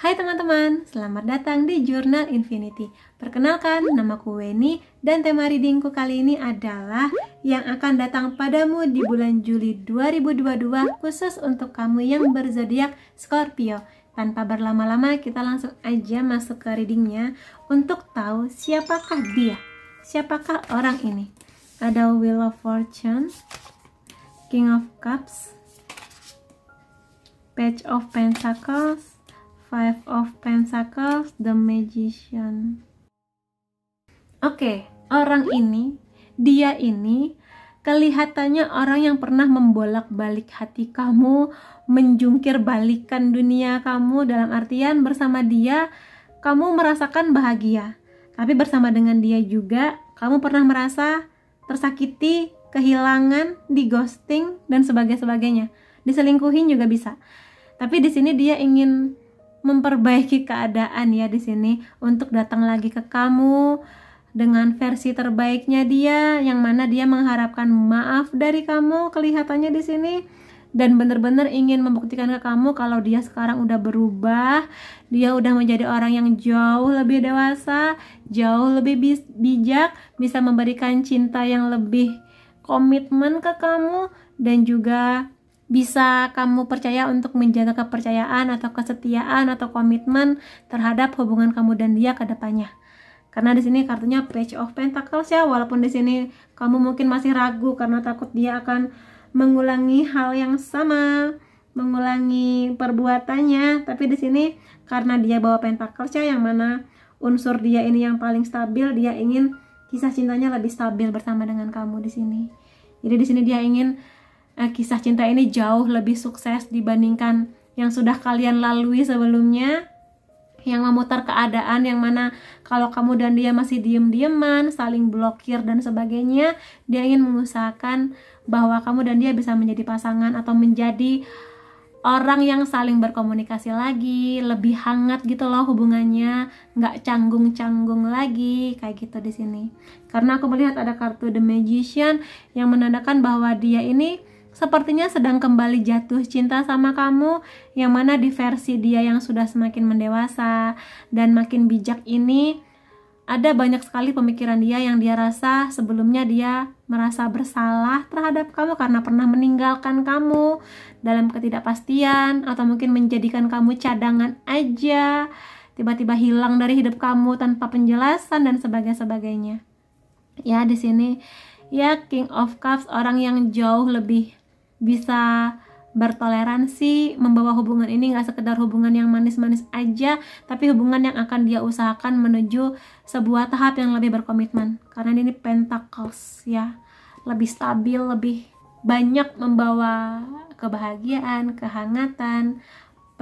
Hai teman-teman, selamat datang di Jurnal Infinity. Perkenalkan, namaku Weni dan tema readingku kali ini adalah yang akan datang padamu di bulan Juli 2022 khusus untuk kamu yang berzodiak Scorpio. Tanpa berlama-lama, kita langsung aja masuk ke readingnya untuk tahu siapakah dia, siapakah orang ini. Ada Wheel of Fortune, King of Cups, Page of Pentacles, Five of Pentacles, The Magician. Oke, orang ini, dia ini kelihatannya orang yang pernah membolak-balik hati kamu, menjungkir balikan dunia kamu, dalam artian bersama dia kamu merasakan bahagia. Tapi bersama dengan dia juga kamu pernah merasa tersakiti, kehilangan, di ghosting dan sebagainya. Diselingkuhin juga bisa. Tapi di sini dia ingin memperbaiki keadaan ya di sini untuk datang lagi ke kamu dengan versi terbaiknya dia, yang mana dia mengharapkan maaf dari kamu kelihatannya di sini, dan benar-benar ingin membuktikan ke kamu kalau dia sekarang udah berubah, dia udah menjadi orang yang jauh lebih dewasa, jauh lebih bijak, bisa memberikan cinta yang lebih komitmen ke kamu, dan juga bisa kamu percaya untuk menjaga kepercayaan atau kesetiaan atau komitmen terhadap hubungan kamu dan dia ke depannya. Karena di sini kartunya Page of Pentacles ya, walaupun di sini kamu mungkin masih ragu karena takut dia akan mengulangi hal yang sama, mengulangi perbuatannya, tapi di sini karena dia bawa Pentacles ya, yang mana unsur dia ini yang paling stabil, dia ingin kisah cintanya lebih stabil bersama dengan kamu di sini. Jadi di sini dia ingin kisah cinta ini jauh lebih sukses dibandingkan yang sudah kalian lalui sebelumnya, yang memutar keadaan yang mana kalau kamu dan dia masih diem-dieman, saling blokir dan sebagainya. Dia ingin mengusahakan bahwa kamu dan dia bisa menjadi pasangan atau menjadi orang yang saling berkomunikasi lagi, lebih hangat gitu loh hubungannya, nggak canggung-canggung lagi kayak gitu di sini. Karena aku melihat ada kartu The Magician yang menandakan bahwa dia ini sepertinya sedang kembali jatuh cinta sama kamu, yang mana di versi dia yang sudah semakin mendewasa dan makin bijak ini, ada banyak sekali pemikiran dia yang dia rasa sebelumnya dia merasa bersalah terhadap kamu karena pernah meninggalkan kamu dalam ketidakpastian, atau mungkin menjadikan kamu cadangan aja, tiba-tiba hilang dari hidup kamu tanpa penjelasan dan sebagainya. Ya di sini ya King of Cups, orang yang jauh lebih bisa bertoleransi, membawa hubungan ini nggak sekedar hubungan yang manis-manis aja, tapi hubungan yang akan dia usahakan menuju sebuah tahap yang lebih berkomitmen. Karena ini Pentacles ya, lebih stabil, lebih banyak membawa kebahagiaan, kehangatan,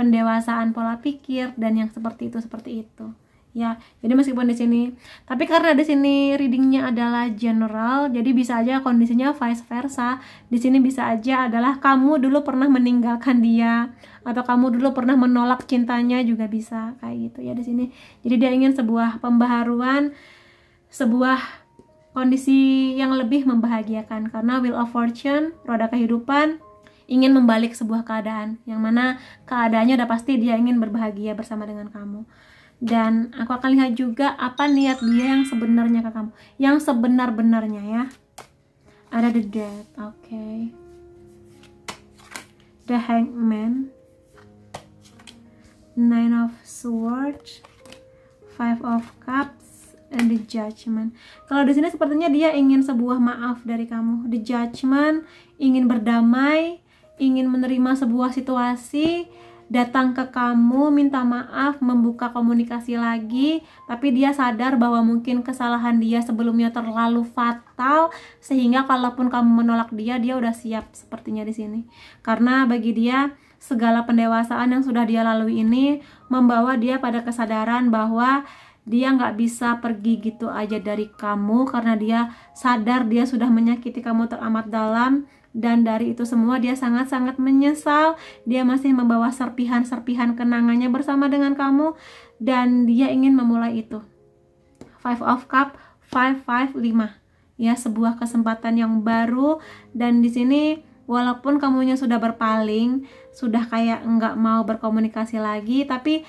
pendewasaan pola pikir, dan yang seperti itu ya. Jadi meskipun di sini, tapi karena di sini readingnya adalah general, jadi bisa aja kondisinya vice versa. Di sini bisa aja adalah kamu dulu pernah meninggalkan dia, atau kamu dulu pernah menolak cintanya juga bisa kayak gitu ya di sini. Jadi dia ingin sebuah pembaharuan, sebuah kondisi yang lebih membahagiakan. Karena Wheel of Fortune, roda kehidupan, ingin membalik sebuah keadaan yang mana keadaannya udah pasti dia ingin berbahagia bersama dengan kamu. Dan aku akan lihat juga apa niat dia yang sebenarnya ke kamu, yang sebenar-benarnya ya. Ada The Death, oke. The Hangman, Nine of Swords, Five of Cups, and The Judgment. Kalau di sini sepertinya dia ingin sebuah maaf dari kamu. The Judgment ingin berdamai, ingin menerima sebuah situasi, datang ke kamu, minta maaf, membuka komunikasi lagi, tapi dia sadar bahwa mungkin kesalahan dia sebelumnya terlalu fatal, sehingga kalaupun kamu menolak dia, dia udah siap sepertinya di sini. Karena bagi dia, segala pendewasaan yang sudah dia lalui ini membawa dia pada kesadaran bahwa dia nggak bisa pergi gitu aja dari kamu, karena dia sadar dia sudah menyakiti kamu teramat dalam. Dan dari itu semua dia sangat-sangat menyesal. Dia masih membawa serpihan-serpihan kenangannya bersama dengan kamu, dan dia ingin memulai itu. Five of Cup, 5 ya, sebuah kesempatan yang baru. Dan di sini walaupun kamunya sudah berpaling, sudah kayak nggak mau berkomunikasi lagi, tapi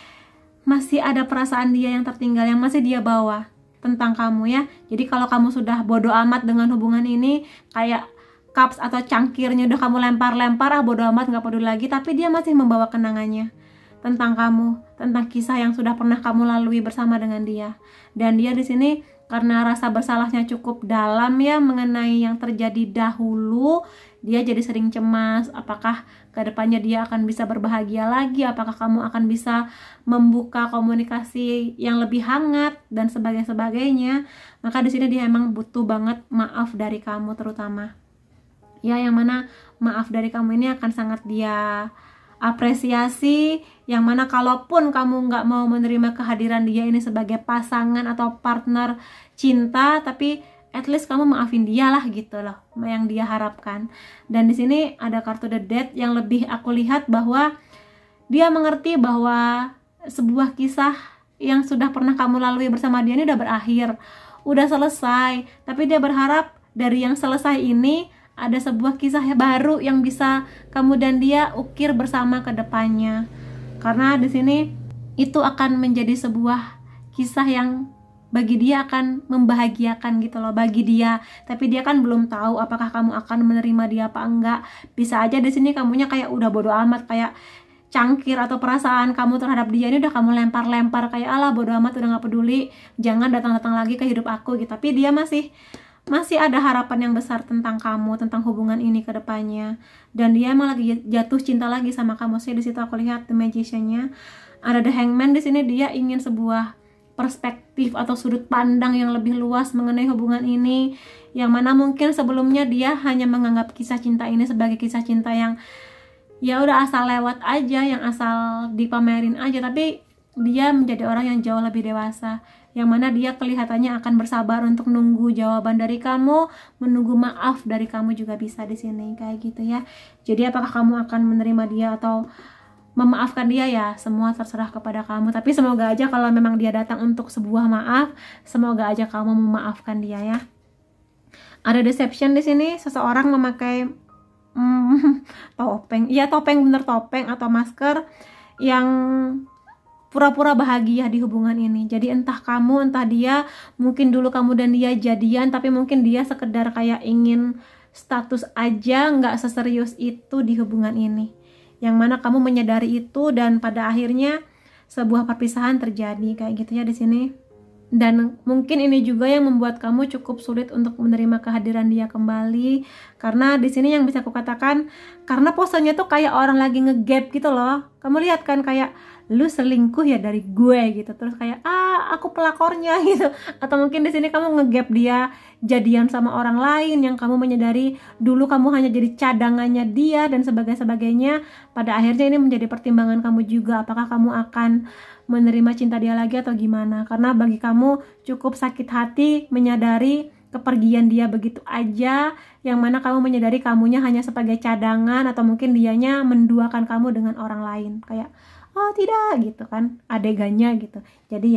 masih ada perasaan dia yang tertinggal yang masih dia bawa tentang kamu ya. Jadi kalau kamu sudah bodo amat dengan hubungan ini, kayak cups atau cangkirnya udah kamu lempar-lempar, bodo amat, nggak peduli lagi, tapi dia masih membawa kenangannya tentang kamu, tentang kisah yang sudah pernah kamu lalui bersama dengan dia. Dan dia di sini karena rasa bersalahnya cukup dalam ya mengenai yang terjadi dahulu, dia jadi sering cemas, apakah kedepannya dia akan bisa berbahagia lagi, apakah kamu akan bisa membuka komunikasi yang lebih hangat dan sebagainya. Maka di sini dia emang butuh banget maaf dari kamu terutama. Ya, yang mana maaf dari kamu ini akan sangat dia apresiasi, yang mana kalaupun kamu nggak mau menerima kehadiran dia ini sebagai pasangan atau partner cinta, tapi at least kamu maafin dia lah gitu loh, yang dia harapkan. Dan di sini ada kartu The Death yang lebih aku lihat bahwa dia mengerti bahwa sebuah kisah yang sudah pernah kamu lalui bersama dia ini udah berakhir, udah selesai, tapi dia berharap dari yang selesai ini ada sebuah kisah baru yang bisa kamu dan dia ukir bersama ke depannya. Karena di sini itu akan menjadi sebuah kisah yang bagi dia akan membahagiakan gitu loh bagi dia. Tapi dia kan belum tahu apakah kamu akan menerima dia apa enggak. Bisa aja di sini kamunya kayak udah bodo amat, kayak cangkir atau perasaan kamu terhadap dia ini udah kamu lempar-lempar, kayak alah bodo amat, udah nggak peduli, jangan datang-datang lagi ke hidup aku gitu. Tapi dia masih ada harapan yang besar tentang kamu, tentang hubungan ini ke depannya. Dan dia emang lagi jatuh cinta lagi sama kamu sih. Di situ aku lihat The Magician-nya. Ada The Hangman, di sini dia ingin sebuah perspektif atau sudut pandang yang lebih luas mengenai hubungan ini, yang mana mungkin sebelumnya dia hanya menganggap kisah cinta ini sebagai kisah cinta yang ya udah asal lewat aja, yang asal dipamerin aja. Tapi dia menjadi orang yang jauh lebih dewasa, yang mana dia kelihatannya akan bersabar untuk nunggu jawaban dari kamu, menunggu maaf dari kamu juga bisa di sini kayak gitu ya. Jadi apakah kamu akan menerima dia atau memaafkan dia, ya semua terserah kepada kamu. Tapi semoga aja kalau memang dia datang untuk sebuah maaf, semoga aja kamu memaafkan dia ya. Ada deception di sini, seseorang memakai topeng, iya topeng, bener topeng atau masker yang pura-pura bahagia di hubungan ini. Jadi entah kamu, entah dia, mungkin dulu kamu dan dia jadian, tapi mungkin dia sekedar kayak ingin status aja, nggak seserius itu di hubungan ini. Yang mana kamu menyadari itu dan pada akhirnya sebuah perpisahan terjadi kayak gitu ya di sini. Dan mungkin ini juga yang membuat kamu cukup sulit untuk menerima kehadiran dia kembali, karena di sini yang bisa aku katakan, karena posenya tuh kayak orang lagi ngegap gitu loh. Kamu lihat kan kayak lu selingkuh ya dari gue gitu, terus kayak aku pelakornya gitu. Atau mungkin di sini kamu ngegap dia jadian sama orang lain yang kamu menyadari dulu kamu hanya jadi cadangannya dia dan sebagainya. Pada akhirnya ini menjadi pertimbangan kamu juga, apakah kamu akan menerima cinta dia lagi atau gimana. Karena bagi kamu cukup sakit hati menyadari kepergian dia begitu aja, yang mana kamu menyadari kamunya hanya sebagai cadangan, atau mungkin dianya menduakan kamu dengan orang lain, kayak oh tidak gitu kan adegannya gitu. Jadi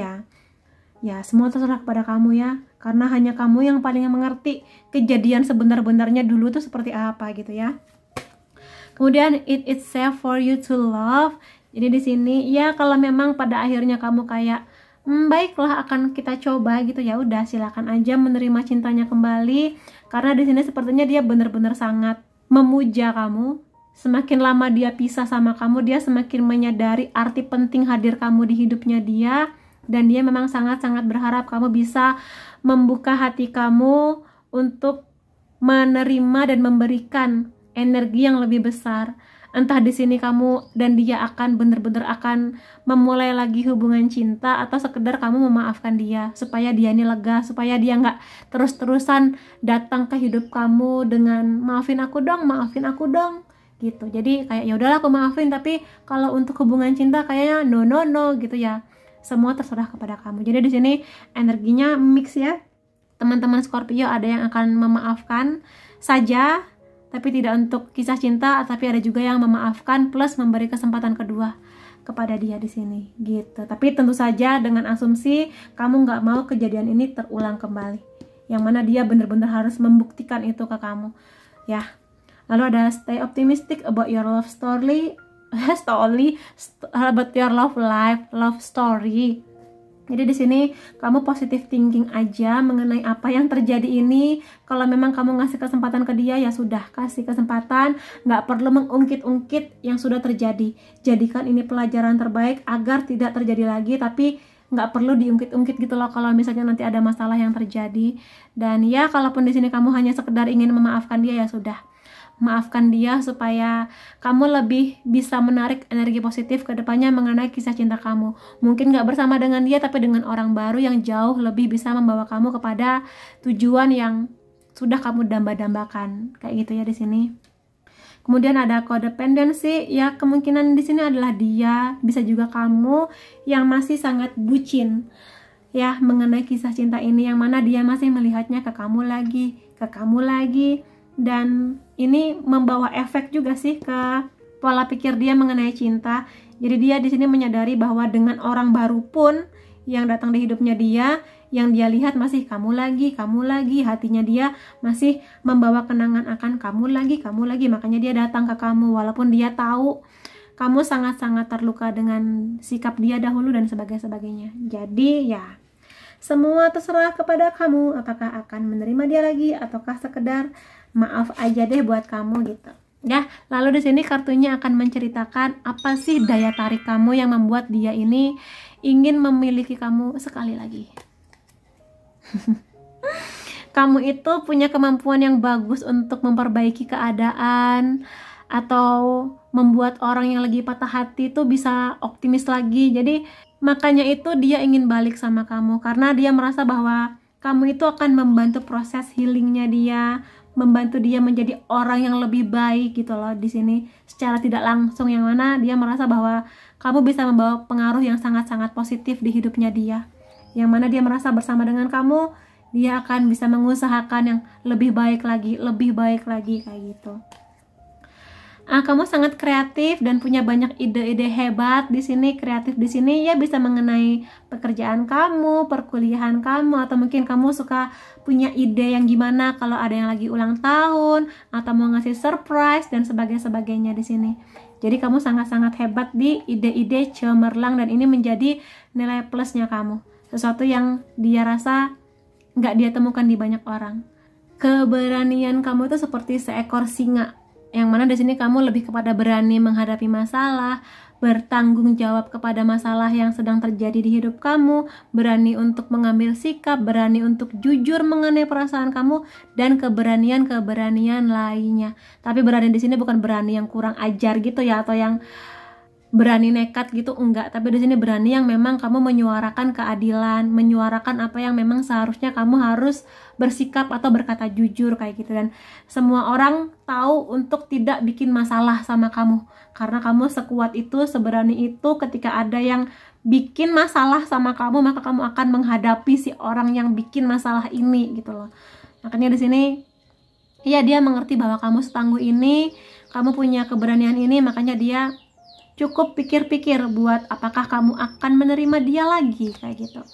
ya semua terserah kepada kamu ya, karena hanya kamu yang paling mengerti kejadian sebenar-benarnya dulu tuh seperti apa gitu ya. Kemudian it's safe for you to love. Jadi di sini ya kalau memang pada akhirnya kamu kayak baiklah akan kita coba gitu, ya udah silakan aja menerima cintanya kembali, karena di sini sepertinya dia benar-benar sangat memuja kamu. Semakin lama dia pisah sama kamu, dia semakin menyadari arti penting hadir kamu di hidupnya dia, dan dia memang sangat-sangat berharap kamu bisa membuka hati kamu untuk menerima dan memberikan energi yang lebih besar. Entah di sini kamu dan dia akan benar-benar akan memulai lagi hubungan cinta, atau sekedar kamu memaafkan dia supaya dia ini lega, supaya dia nggak terus-terusan datang ke hidup kamu dengan maafin aku dong gitu. Jadi kayak ya udahlah aku maafin, tapi kalau untuk hubungan cinta kayaknya no gitu ya. Semua terserah kepada kamu. Jadi di sini energinya mix ya. Teman-teman Scorpio ada yang akan memaafkan saja, tapi tidak untuk kisah cinta, tapi ada juga yang memaafkan plus memberi kesempatan kedua kepada dia di sini gitu. Tapi tentu saja dengan asumsi kamu nggak mau kejadian ini terulang kembali, yang mana dia benar-benar harus membuktikan itu ke kamu ya. Lalu ada stay optimistic about your love story. about your love life, love story. Jadi di sini kamu positive thinking aja mengenai apa yang terjadi ini. Kalau memang kamu ngasih kesempatan ke dia, ya sudah, kasih kesempatan, nggak perlu mengungkit-ungkit yang sudah terjadi. Jadikan ini pelajaran terbaik agar tidak terjadi lagi, tapi nggak perlu diungkit-ungkit gitu loh kalau misalnya nanti ada masalah yang terjadi. Dan ya, kalaupun di sini kamu hanya sekedar ingin memaafkan dia, ya sudah, maafkan dia supaya kamu lebih bisa menarik energi positif ke depannya mengenai kisah cinta kamu. Mungkin gak bersama dengan dia, tapi dengan orang baru yang jauh lebih bisa membawa kamu kepada tujuan yang sudah kamu damba-dambakan. Kayak gitu ya di sini. Kemudian ada codependency, ya kemungkinan di sini adalah dia, bisa juga kamu yang masih sangat bucin ya mengenai kisah cinta ini, yang mana dia masih melihatnya ke kamu lagi, dan ini membawa efek juga sih ke pola pikir dia mengenai cinta. Jadi dia di sini menyadari bahwa dengan orang baru pun yang datang di hidupnya dia, yang dia lihat masih kamu lagi, hatinya dia masih membawa kenangan akan kamu lagi. Makanya dia datang ke kamu walaupun dia tahu kamu sangat-sangat terluka dengan sikap dia dahulu dan sebagainya. Jadi ya, semua terserah kepada kamu, apakah akan menerima dia lagi ataukah sekedar maaf aja deh buat kamu gitu. Ya, lalu di sini kartunya akan menceritakan apa sih daya tarik kamu yang membuat dia ini ingin memiliki kamu sekali lagi. Kamu itu punya kemampuan yang bagus untuk memperbaiki keadaan atau membuat orang yang lagi patah hati itu bisa optimis lagi. Jadi makanya itu dia ingin balik sama kamu karena dia merasa bahwa kamu itu akan membantu proses healingnya dia, membantu dia menjadi orang yang lebih baik gitu loh di sini secara tidak langsung, yang mana dia merasa bahwa kamu bisa membawa pengaruh yang sangat-sangat positif di hidupnya dia, yang mana dia merasa bersama dengan kamu dia akan bisa mengusahakan yang lebih baik lagi kayak gitu. Kamu sangat kreatif dan punya banyak ide-ide hebat di sini. Kreatif di sini ya bisa mengenai pekerjaan kamu, perkuliahan kamu, atau mungkin kamu suka punya ide yang gimana kalau ada yang lagi ulang tahun atau mau ngasih surprise dan sebagainya di sini. Jadi kamu sangat-sangat hebat di ide-ide cemerlang dan ini menjadi nilai plusnya kamu. Sesuatu yang dia rasa nggak dia temukan di banyak orang. Keberanian kamu itu seperti seekor singa, yang mana di sini kamu lebih kepada berani menghadapi masalah, bertanggung jawab kepada masalah yang sedang terjadi di hidup kamu, berani untuk mengambil sikap, berani untuk jujur mengenai perasaan kamu, dan keberanian lainnya. Tapi berani di sini bukan berani yang kurang ajar gitu ya, atau yang berani nekat gitu, enggak. Tapi di sini berani yang memang kamu menyuarakan keadilan, menyuarakan apa yang memang seharusnya kamu harus bersikap atau berkata jujur kayak gitu. Dan semua orang tahu untuk tidak bikin masalah sama kamu, karena kamu sekuat itu, seberani itu. Ketika ada yang bikin masalah sama kamu, maka kamu akan menghadapi si orang yang bikin masalah ini gitu loh. Makanya di sini ya dia mengerti bahwa kamu setangguh ini, kamu punya keberanian ini, makanya dia cukup pikir-pikir buat apakah kamu akan menerima dia lagi kayak gitu.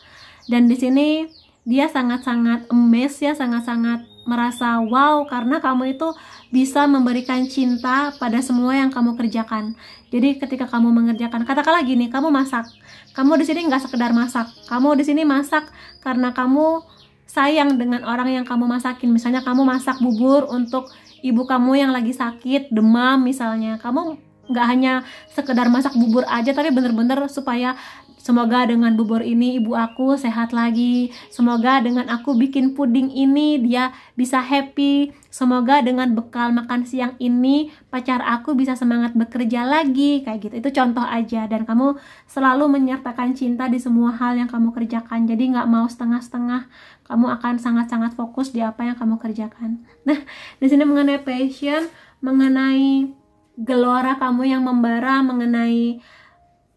Dan di sini dia sangat-sangat amazed ya, sangat-sangat merasa wow karena kamu itu bisa memberikan cinta pada semua yang kamu kerjakan. Jadi ketika kamu mengerjakan, katakanlah gini, kamu masak, kamu di sini nggak sekedar masak, kamu di sini masak karena kamu sayang dengan orang yang kamu masakin. Misalnya kamu masak bubur untuk ibu kamu yang lagi sakit, demam misalnya, kamu nggak hanya sekedar masak bubur aja, tapi bener-bener supaya semoga dengan bubur ini ibu aku sehat lagi, semoga dengan aku bikin puding ini dia bisa happy, semoga dengan bekal makan siang ini pacar aku bisa semangat bekerja lagi kayak gitu. Itu contoh aja, dan kamu selalu menyertakan cinta di semua hal yang kamu kerjakan. Jadi nggak mau setengah-setengah, kamu akan sangat-sangat fokus di apa yang kamu kerjakan. Nah, di sini mengenai passion, mengenai gelora kamu yang membara, mengenai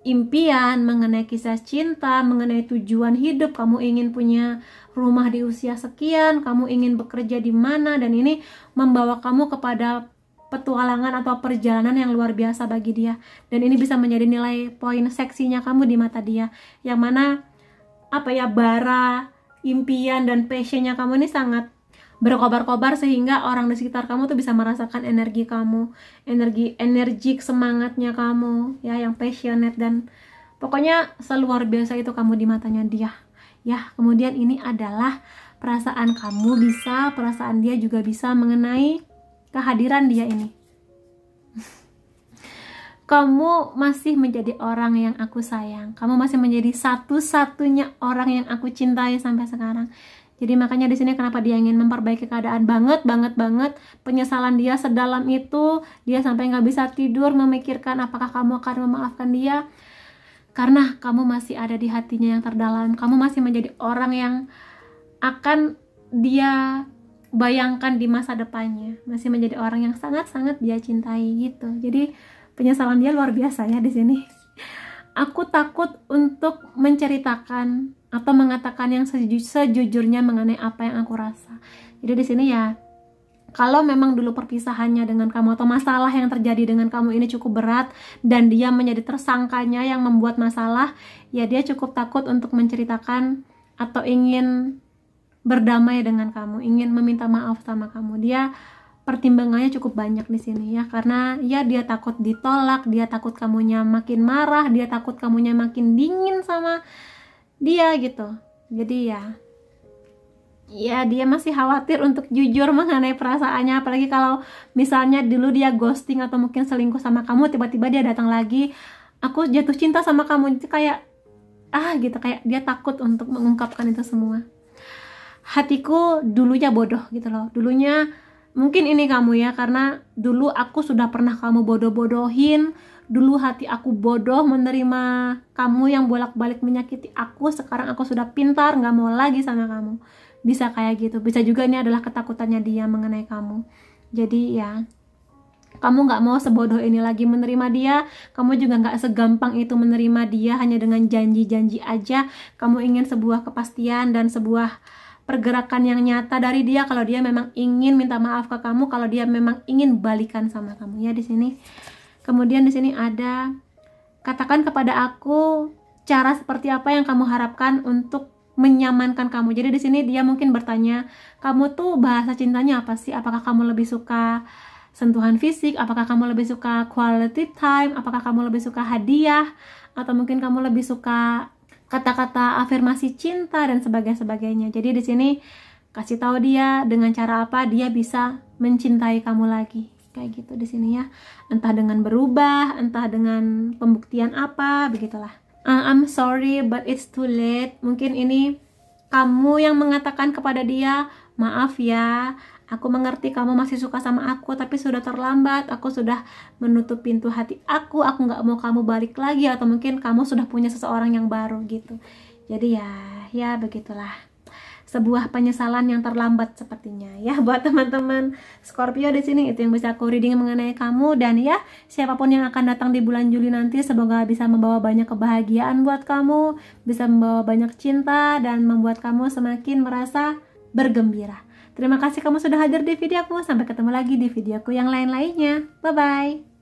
impian, mengenai kisah cinta, mengenai tujuan hidup, kamu ingin punya rumah di usia sekian, kamu ingin bekerja di mana, dan ini membawa kamu kepada petualangan atau perjalanan yang luar biasa bagi dia. Dan ini bisa menjadi nilai poin seksinya kamu di mata dia, yang mana bara, impian, dan passionnya kamu ini sangat berkobar-kobar sehingga orang di sekitar kamu tuh bisa merasakan energi kamu, energi semangatnya kamu ya, yang passionate, dan pokoknya seluar biasa itu kamu di matanya dia ya. Kemudian ini adalah perasaan kamu bisa, perasaan dia juga bisa mengenai kehadiran dia ini. Kamu masih menjadi orang yang aku sayang, kamu masih menjadi satu-satunya orang yang aku cintai sampai sekarang. Jadi makanya di sini kenapa dia ingin memperbaiki keadaan banget. Penyesalan dia sedalam itu, dia sampai nggak bisa tidur memikirkan apakah kamu akan memaafkan dia, karena kamu masih ada di hatinya yang terdalam. Kamu masih menjadi orang yang akan dia bayangkan di masa depannya, masih menjadi orang yang sangat-sangat dia cintai gitu. Jadi penyesalan dia luar biasa ya di sini. Aku takut untuk menceritakan atau mengatakan yang sejujurnya mengenai apa yang aku rasa. Jadi di sini ya, kalau memang dulu perpisahannya dengan kamu atau masalah yang terjadi dengan kamu ini cukup berat dan dia menjadi tersangkanya yang membuat masalah, ya dia cukup takut untuk menceritakan atau ingin berdamai dengan kamu, ingin meminta maaf sama kamu. Dia pertimbangannya cukup banyak di sini ya, karena ya dia takut ditolak, dia takut kamunya makin marah, dia takut kamunya makin dingin sama dia gitu. Jadi ya dia masih khawatir untuk jujur mengenai perasaannya, apalagi kalau misalnya dulu dia ghosting atau mungkin selingkuh sama kamu, tiba-tiba dia datang lagi, aku jatuh cinta sama kamu, itu kayak gitu, kayak dia takut untuk mengungkapkan itu semua. Hatiku dulunya bodoh gitu loh, dulunya mungkin ini kamu ya, karena dulu aku sudah pernah kamu bodoh-bodohin, dulu hati aku bodoh menerima kamu yang bolak-balik menyakiti aku, sekarang aku sudah pintar, gak mau lagi sama kamu. Bisa kayak gitu, bisa juga ini adalah ketakutannya dia mengenai kamu. Jadi ya, kamu gak mau sebodoh ini lagi menerima dia, kamu juga gak segampang itu menerima dia hanya dengan janji-janji aja. Kamu ingin sebuah kepastian dan sebuah pergerakan yang nyata dari dia, kalau dia memang ingin minta maaf ke kamu, kalau dia memang ingin balikan sama kamu ya di sini. Kemudian di sini ada, katakan kepada aku cara seperti apa yang kamu harapkan untuk menyamankan kamu. Jadi di sini dia mungkin bertanya, kamu tuh bahasa cintanya apa sih? Apakah kamu lebih suka sentuhan fisik? Apakah kamu lebih suka quality time? Apakah kamu lebih suka hadiah? Atau mungkin kamu lebih suka kata-kata afirmasi cinta dan sebagainya. Jadi di sini kasih tahu dia dengan cara apa dia bisa mencintai kamu lagi. Kayak gitu di sini ya. Entah dengan berubah, entah dengan pembuktian apa, begitulah. I'm sorry but it's too late. Mungkin ini kamu yang mengatakan kepada dia, maaf ya, aku mengerti kamu masih suka sama aku, tapi sudah terlambat, aku sudah menutup pintu hati aku gak mau kamu balik lagi, atau mungkin kamu sudah punya seseorang yang baru gitu. Jadi ya begitulah, sebuah penyesalan yang terlambat sepertinya ya buat teman-teman Scorpio di sini. Itu yang bisa aku reading mengenai kamu, dan ya siapapun yang akan datang di bulan Juli nanti, semoga bisa membawa banyak kebahagiaan buat kamu, bisa membawa banyak cinta dan membuat kamu semakin merasa bergembira. Terima kasih kamu sudah hadir di videoku. Sampai ketemu lagi di videoku yang lain-lainnya. Bye-bye.